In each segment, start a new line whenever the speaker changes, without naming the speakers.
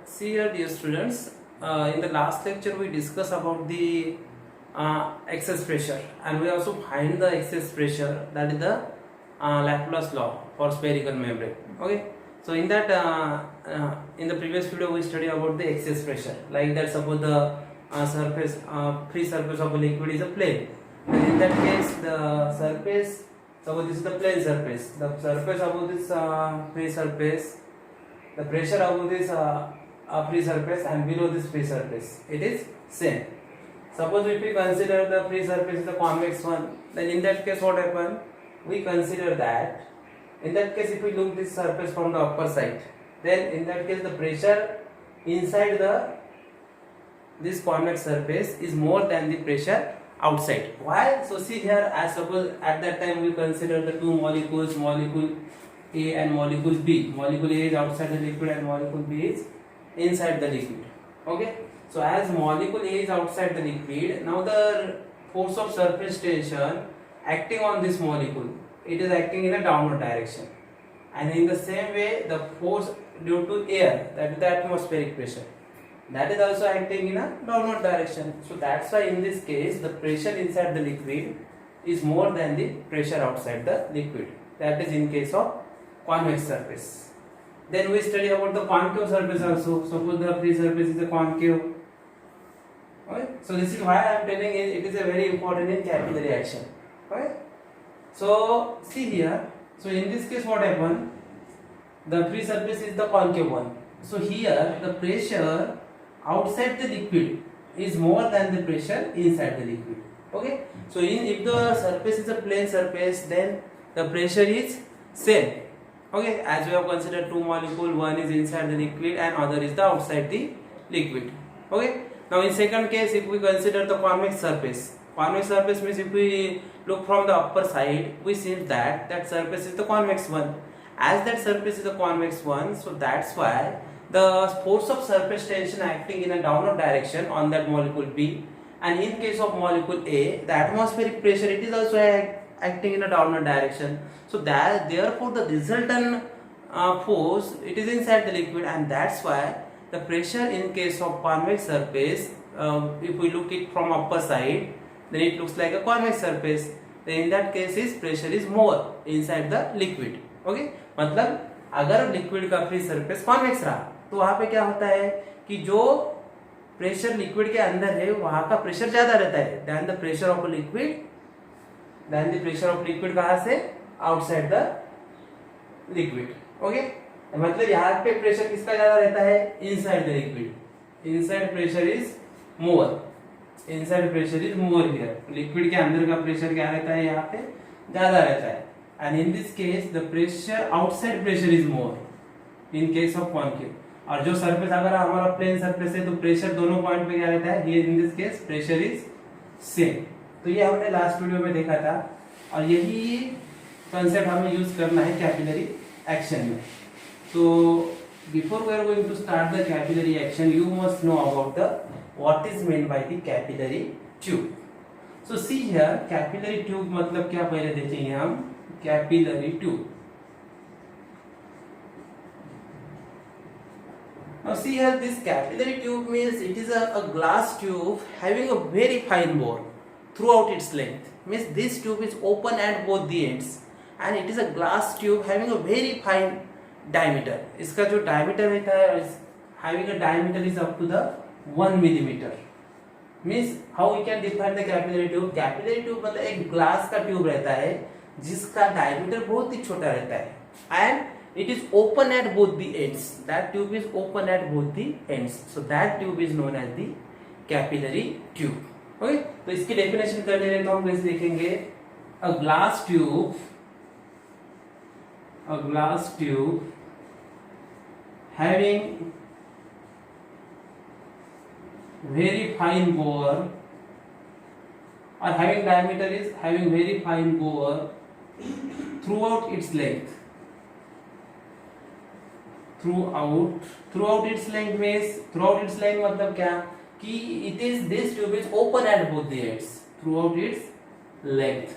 See here, dear students, in the last lecture we discussed about the excess pressure, and we also find the excess pressure, that is the Laplace law for spherical membrane. Okay, so in that in the previous video we studied about the excess pressure, like that suppose the free surface of a liquid is a plane, and in that case the surface, suppose this is the plane surface, the surface above this free surface, the pressure above this free surface and below this free surface, it is same. Suppose if we consider the free surface is the convex one, then in that case what happen? We consider that in that case if we look this surface from the upper side, then in that case the pressure inside this convex surface is more than the pressure outside. Why? So see here, as suppose at that time we consider the two molecules, molecule A and molecule B. Molecule A is outside the liquid and molecule B is inside the liquid. Okay, so as molecule A is outside the liquid, now the force of surface tension acting on this molecule, it is acting in a downward direction, and in the same way the force due to air, that is the atmospheric pressure, that is also acting in a downward direction. So that's why in this case the pressure inside the liquid is more than the pressure outside the liquid. That is in case of convex surface. Then we study about the concave surface also. Suppose the free surface is a concave. Okay? So this is why I am telling you it is a very important in capillary action. Okay? So see here. So in this case what happen? The free surface is the concave one. So here the pressure outside the liquid is more than the pressure inside the liquid. Okay? So if the surface is a plane surface, then the pressure is same. Okay, as we have considered two molecules, one is inside the liquid and other is the outside the liquid. Okay, now in second case if we consider the convex surface means if we look from the upper side, we see that surface is the convex one. As that surface is the convex one, so that's why the force of surface tension acting in a downward direction on that molecule B, and in case of molecule A, the atmospheric pressure, it is also acting in a downward direction. So that therefore the resultant force, it is inside the liquid, and that's why the pressure in case of convex surface, if we look it from upper side, then it looks like a convex surface. Then in that case is pressure is more inside the liquid. Okay, मतलब अगर liquid का free surface convex रहा तो वहां पे क्या होता है कि जो प्रेशर लिक्विड के अंदर है वहां का प्रेशर ज्यादा रहता है then the pressure of liquid, then the pressure of liquid कहां से? Outside the liquid. ओके, मतलब यहाँ पे प्रेशर किसका ज्यादा रहता है? Inside the liquid. Inside pressure is more, inside pressure is more here. Liquid के अंदर का प्रेशर क्या रहता है? यहाँ पे ज्यादा रहता है. And in this case the pressure outside pressure is more in case of concave. और जो सरफेस अगर हमारा प्लेन सरफेस है तो प्रेशर दोनों पॉइंट पे क्या रहता है? Here in this case pressure is same. तो ये हमने लास्ट वीडियो में देखा था, और यही कंसेप्ट हमें यूज करना है कैपिलरी एक्शन में. तो before we are going to start the capillary action, you must know about the what is meant by the capillary tube. So see here, capillary tube मतलब क्या पहले देखेंगे हम. Capillary tube, now see here, this capillary tube means it is a glass tube having a very fine bore throughout its length. Means this tube is open at both the ends and it is a glass tube having a very fine diameter. इसका जो diameter रहता है, having a diameter is up to the 1 millimeter. Means how we can define the capillary tube? Capillary tube मतलब एक glass का tube रहता है जिसका diameter बहुत ही छोटा रहता है and it is open at both the ends. That tube is open at both the ends. So that tube is known as the capillary tube. Okay? तो इसकी डेफिनेशन करने में तो हम कैसे देखेंगे? A glass tube having very fine bore, or having diameter is having very fine bore throughout its length. Throughout its length means, throughout its length मतलब क्या कि it is, this tube is open at both the ends throughout its length.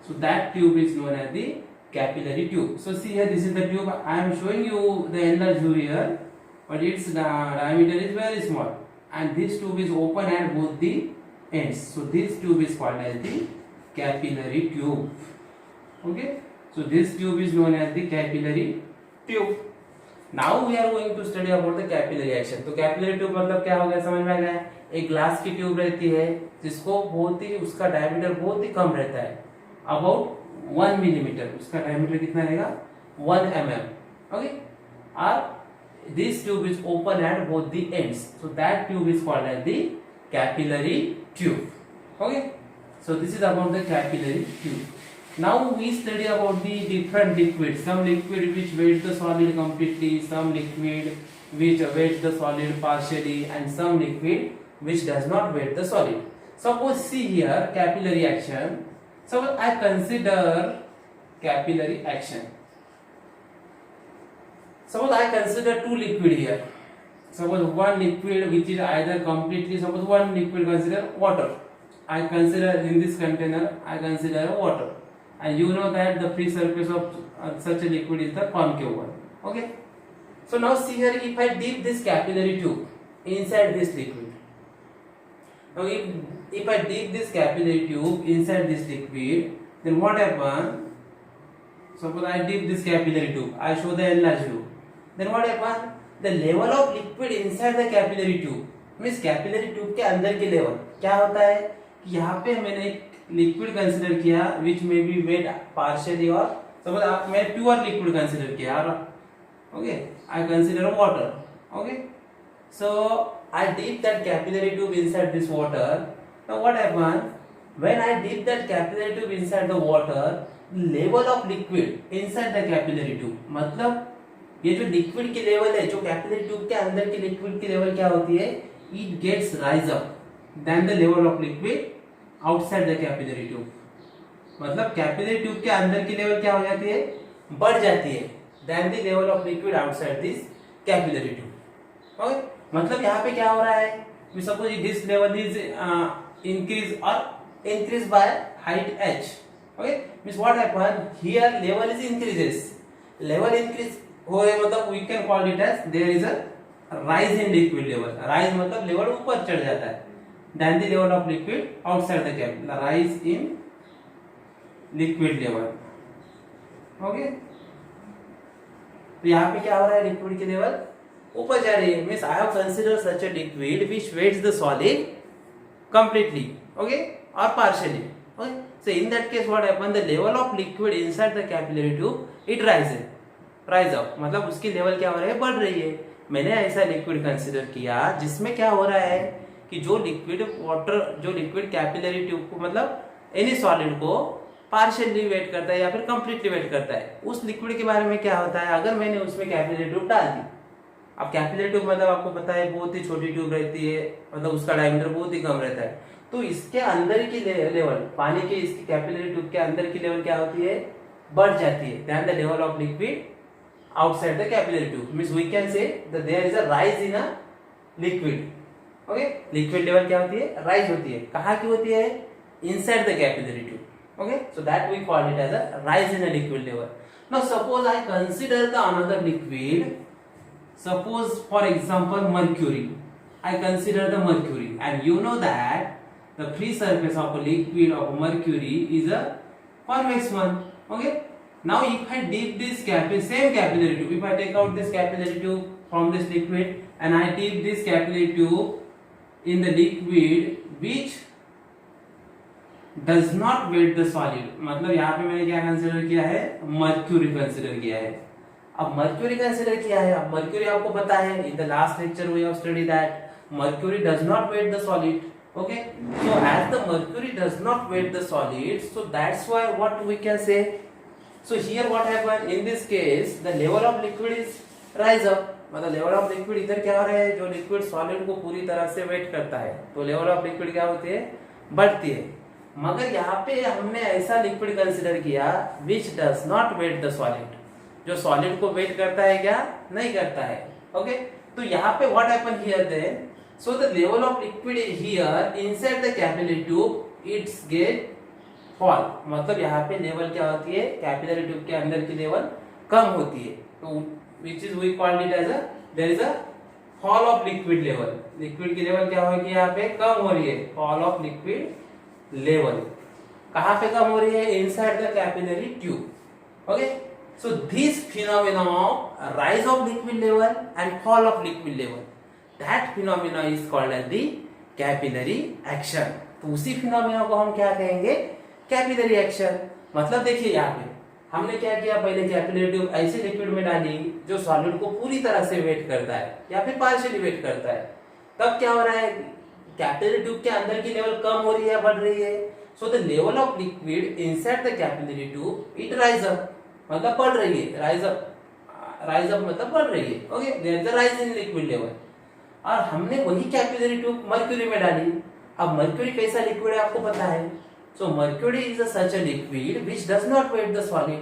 So that tube is known as the capillary tube. So see here, this is the tube. I am showing you the enlarged view here. but its diameter is very small, and this tube is open at both the ends. So this tube is called as the capillary tube. Okay, so this tube is known as the capillary tube. Now we are going to study about the capillary action. तो capillary tube मतलब क्या हो गया, समझ में आ गया? एक glass की ट्यूब रहती है जिसको बहुत ही, उसका डायमीटर बहुत ही कम रहता है, अबाउट 1 मिलीमीटर. उसका डायमीटर कितना रहेगा? 1 mm. ओके, और this tube is open at both the ends, so that tube is called as the capillary tube. Okay, so this is about the capillary tube. Now we study about the different liquids. Some liquid which weight the solid completely, some liquid which weight the solid partially, and some liquid which does not weight the solid. Suppose see here capillary action. Suppose I consider capillary action. Suppose I consider two liquid here. Suppose one liquid which is either completely, suppose one liquid consider water. I consider in this container, I consider water, and you know that the free surface of such a liquid is the concave one. Okay, so now see here, if I dip this capillary tube inside this liquid, now if I dip this capillary tube inside this liquid, then what happens? Suppose I dip this capillary tube, I show the enlarged tube, then what happens? The level of liquid inside the capillary tube means capillary tube के अंदर के level क्या होता है कि यहाँ पे मैंने एक लिक्विड कंसीडर किया which may be weight partially, और सपोज आप मैं प्योर लिक्विड कंसीडर किया, okay, I consider water. Okay, so I dip that capillary tube inside this water. Now what happens when I dip that capillary tube inside the water? Level of liquid inside the capillary tube, मतलब ये जो liquid की level है, जो capillary tube के अंदर की liquid की लेवल क्या होती है, it gets rise up then the level of liquid outside the capillary tube. मतलब कैपिलरी ट्यूब के अंदर की लेवल क्या हो जाती है, बढ़ जाती है then the level of liquid outside this capillary tube. Okay, मतलब यहाँ पे क्या हो रहा है, we suppose this level is increase और इंक्रीज बाय हाइट h. ओके, means what happen here, level is increases, level increase हो गए, मतलब we can call it as there is a rise in liquid level. Rise मतलब level ऊपर चढ़ जाता है then the level of liquid outside the cap, rise in liquid level. Okay, तो यहाँ पे क्या हो रहा है, लिक्विड की लेवल ऊपर जा रही है. Means I have consider such a liquid which wets the solid completely, okay, और partially. Okay, so in that case what happen, the level of liquid inside the capillary tube it rise up, मतलब उसकी level क्या हो रही है, बढ़ रही है. मैंने ऐसा लिक्विड कंसीडर किया जिसमें क्या हो रहा है कि जो लिक्विड वाटर, जो लिक्विड कैपिलरी ट्यूब को मतलब एनी सॉलिड को पार्शियली वेट करता है या फिर कंप्लीटली वेट करता है, उस लिक्विड के बारे में क्या होता है, अगर मैंने उसमें कैपिलरी ट्यूब डाल दी. अब कैपिलरी ट्यूब मतलब आपको पता है बहुत ही छोटी ट्यूब रहती है, मतलब उसका डायमीटर बहुत ही कम रहता है, तो इसके अंदर की लेवल, पानी के इसकी कैपिलरी ट्यूब के अंदर की लेवल क्या होती है, बढ़ जाती है then the level of liquid outside the capillary tube. Means we can say that there is a rise in a liquid. Okay, liquid level क्या होती है, rise होती है. कहाँ की होती है, inside the capillary tube. Okay, so that we call it as a rise in a liquid level. Now suppose I consider the another liquid. Suppose for example mercury. I consider the mercury, and you know that the free surface of a liquid of mercury is a convex one. Okay. Now if I dip this same capillary tube, if I take out this capillary tube from this liquid and I dip this capillary tube in the liquid which does not weight the solid, मतलब यहाँ पे मैंने क्या consider किया है, mercury consider किया है. अब मर्क्यूरी कंसीडर किया है, अब मर्क्यूरी आपको पता है, in the last lecture we have studied that mercury does not wet the solid. Okay, so as the mercury does not weight the solid, so that's why what we can say. So here what happened in this case, the level of liquid is rise up, मतलब level of liquid इधर क्या हो रहा है, जो liquid solid को पूरी तरह से वेट करता है, तो लेवल ऑफ लिक्विड क्या होती है, बढ़ती है. मगर यहाँ पे हमने ऐसा लिक्विड कंसीडर किया which does not wet the solid, जो सॉलिड को वेट करता है क्या, नहीं करता है. ओके, तो यहाँ पे what happen here then, so the level of liquid here inside the capillary tube it's get fall, मतलब यहाँ पे लेवल क्या होती है, कैपिलरी ट्यूब के अंदर की लेवल कम होती है, तो which is we called it as a there is a fall of liquid level, liquid की लेवल क्या होगी यहाँ पे, कम हो रही है, फॉल ऑफ लिक्विड लेवल कहाँ पे कम हो रही है, inside the capillary tube. Okay, so this phenomena of rise of liquid level and fall of liquid level, that phenomena is called as the capillary action. तो उसी फिनोमेना को हम क्या कहेंगे, कैपिलरी एक्शन। मतलब देखिए यहाँ पे हमने क्या किया, पहले कैपिलरी ट्यूब ऐसे लिक्विड में डाली जो सॉलिड को पूरी तरह से वेट करता है या फिर पार्शियली वेट करता है, तब क्या हो रहा है, कैपिलरी ट्यूब के अंदर की लेवल कम हो रही है, बढ़ रही है। सो the level of liquid inside the capillary tube it rise up, मतलब बढ़ रही है, राइज अप मतलब बढ़ रही है। Okay, there is a rise in liquid level. और हमने वही कैपिलरी ट्यूब मर्क्यूरी में डाली। अब मर्क्यूरी कैसा लिक्विड है आपको पता है, so mercury is such a liquid which does not weight the solid.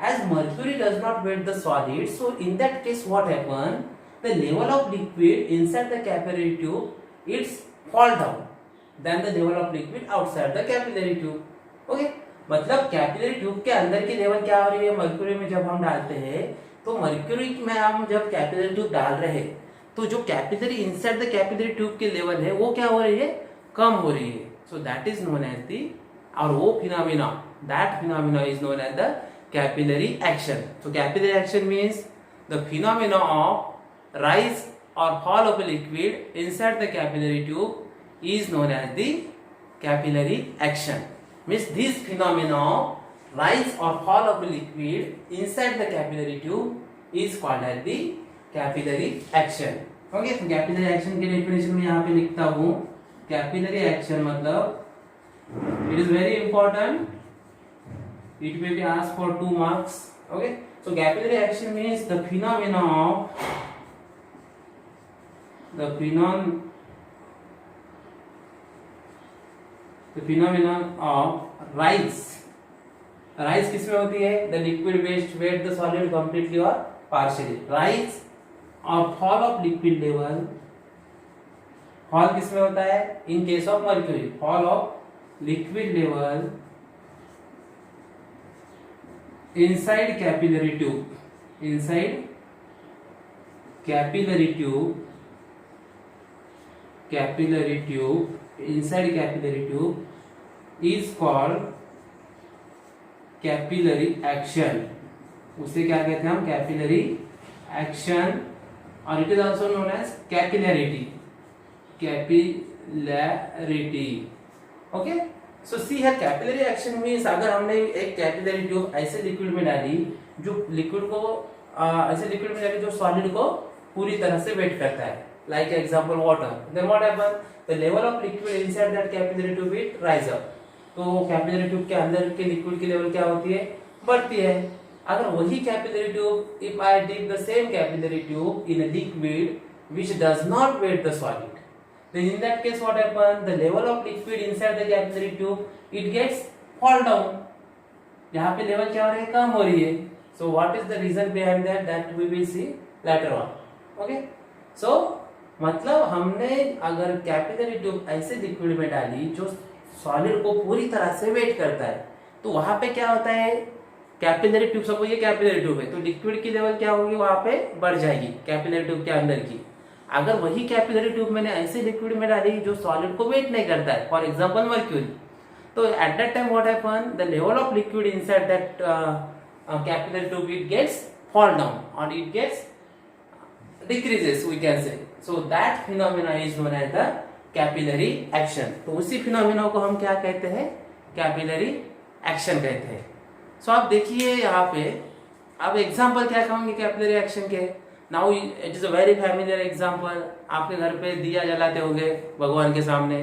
As mercury does not weight the solid, so in that case what happen, the level of liquid inside the capillary tube it's fall down than the level of liquid outside the capillary tube. Okay, मतलब capillary tube के अंदर की level क्या हो रही है, mercury में जब हम डालते हैं तो मर्क्यूरी में हम जब कैपिलरी ट्यूब डाल रहे हैं तो जो capillary inside the capillary tube की लेवल है वो क्या हो रही है, कम हो रही है। So that is known as the, और वो phenomena, that phenomena is known as the capillary action. So capillary action means the phenomena of rise और fall of a liquid inside the capillary tube is known as the capillary action. Means this phenomena of rise or fall of a liquid inside the capillary tube is called as the capillary action. Okay, तो capillary action की definition में यहाँ पे लिखता हूँ, capillary action मतलब it is very important, it may be asked for 2 marks. Okay, so capillary action means the phenomena of the phenomenon of rise किसमें होती है, the liquid weight the solid completely or partially, rise और fall of liquid level, fall किसमें होता है, in case of mercury, fall of liquid level inside capillary tube, inside capillary tube inside capillary tube is called capillary action. उसे क्या कहते हैं हम, capillary action, और it is also known as capillarity, okay. So see है capillary action means अगर हमने एक कैपिलरी ट्यूब ऐसे लिक्विड में डाली जो लिक्विड को ऐसे लिक्विड में डाली जो सॉलिड को पूरी तरह से वेट करता है, like example water, then what happen, the level of liquid inside that capillary tube it rise up. तो कैपिलरी ट्यूब के अंदर के लिक्विड की लेवल क्या होती है, बढ़ती है। अगर वही capillary tube, if I dip the same capillary tube in a liquid which does not weight the solid, then in that case what happen, the level of liquid inside the capillary tube it gets fall down. यहाँ पे level क्या हो रही है, कम हो रही है। So what is the reason behind that, that we will see later on. Okay, so मतलब हमने अगर कैपिलरी ट्यूब ऐसे लिक्विड में डाली जो सॉलिड को पूरी तरह से वेट करता है, तो वहां पे क्या होता है, कैपिलरी ट्यूब, सपोज ये कैपिलरी ट्यूब है तो लिक्विड की लेवल क्या होगी, वहां पे बढ़ जाएगी कैपिलरी ट्यूब के अंदर की। अगर वही कैपिलरी ट्यूब मैंने ऐसे लिक्विड में डाली जो सॉलिड को वेट नहीं करता है, फॉर एग्जांपल मर्क्यूरी, तो at that time what happen, the level of liquid inside that capillary tube it gets fall down और it gets decreases, we can say. So that phenomena is known as the capillary action. तो उसी phenomena को हम क्या कहते हैं, capillary action कहते हैं। So आप देखिए यहाँ पे, आप एग्जाम्पल क्या कहोगे कैपिलरी एक्शन के, now it is a very familiar example, आपके घर पे दिया जलाते होंगे भगवान के सामने,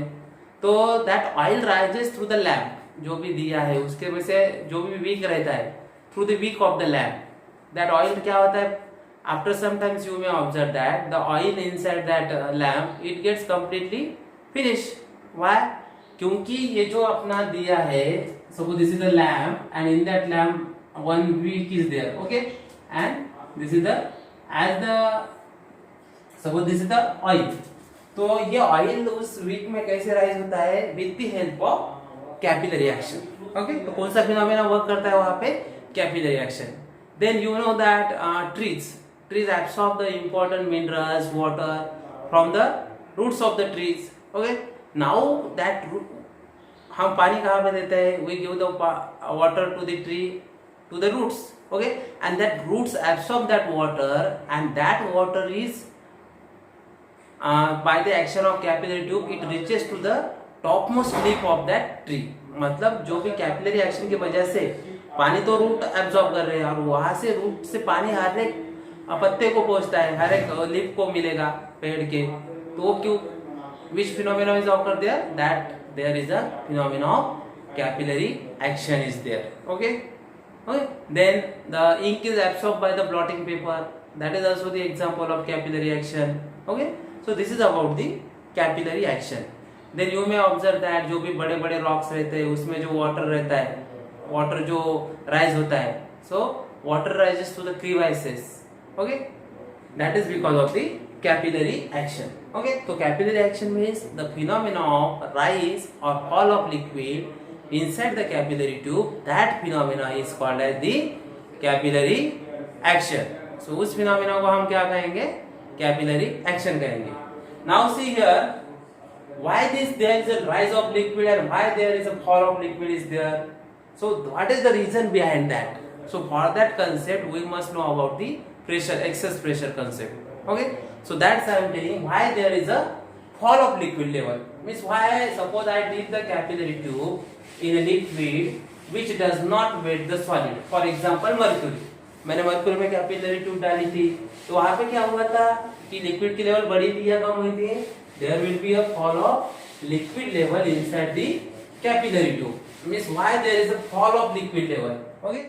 तो that oil rises through the lamp, जो भी दिया है उसके में से जो भी वीक रहता है, through the wick of the lamp, that oil क्या होता है, after sometimes you may observe that the oil inside that lamp it gets completely finished. Why? क्योंकि ये जो अपना दिया है, suppose this is the lamp and in that lamp one wick is there, okay, and this is the, as the suppose this is the oil, तो ये oil उस Wick में कैसे राइज होता है, with the help of capillary action. Okay, तो कौन सा फिनोमेना वर्क करता है वहां पे, capillary action. Then you know that trees, trees absorb the important minerals, water from the roots of the trees. Okay, now that हम पानी कहाँ पे देते हैं? We give the water to the tree, to the roots. Okay, and that roots absorb that water, and that water is by the action of capillary tube it reaches to the topmost leaf of that tree. मतलब जो भी capillary action की वजह से पानी तो root absorb कर रहे हैं और वहां से रूट से पानी हर एक पत्ते को पहुंचता है, हर एक लीफ को मिलेगा पेड़ के. तो वो क्यों, which phenomena is occur there? That there is a phenomena of capillary action is there. Okay, okay, then the ink is absorbed by the blotting paper. That is also the example of capillary action. Okay, so this is about the capillary action. Then you may observe that जो भी बड़े बड़े rocks रहते हैं उसमें जो water रहता है, वाटर जो राइज होता है, so water rises to the crevices. Okay, that is because of the capillary action. Okay, so capillary action means the phenomena of rise or fall of liquid inside the capillary tube. That phenomena is called as the capillary action. So उस phenomena को हम क्या कहेंगे? Capillary action कहेंगे. Now see here, why there is a rise of liquid and why there is a fall of liquid is there. So what is the reason behind that? So for that concept we must know about the pressure, excess pressure concept. Okay, so that's I am telling why there is a fall of liquid level. Means why, suppose I dip the capillary tube in a liquid which does not weight the solid. For example mercury. मैंने mercury में capillary tube डाली थी, तो वहां पे क्या हुआ था कि लिक्विड की लेवल बढ़ी थी या कम हुई थी? There will be a fall of liquid level inside the capillary tube. Means why there is a fall of liquid level. Okay.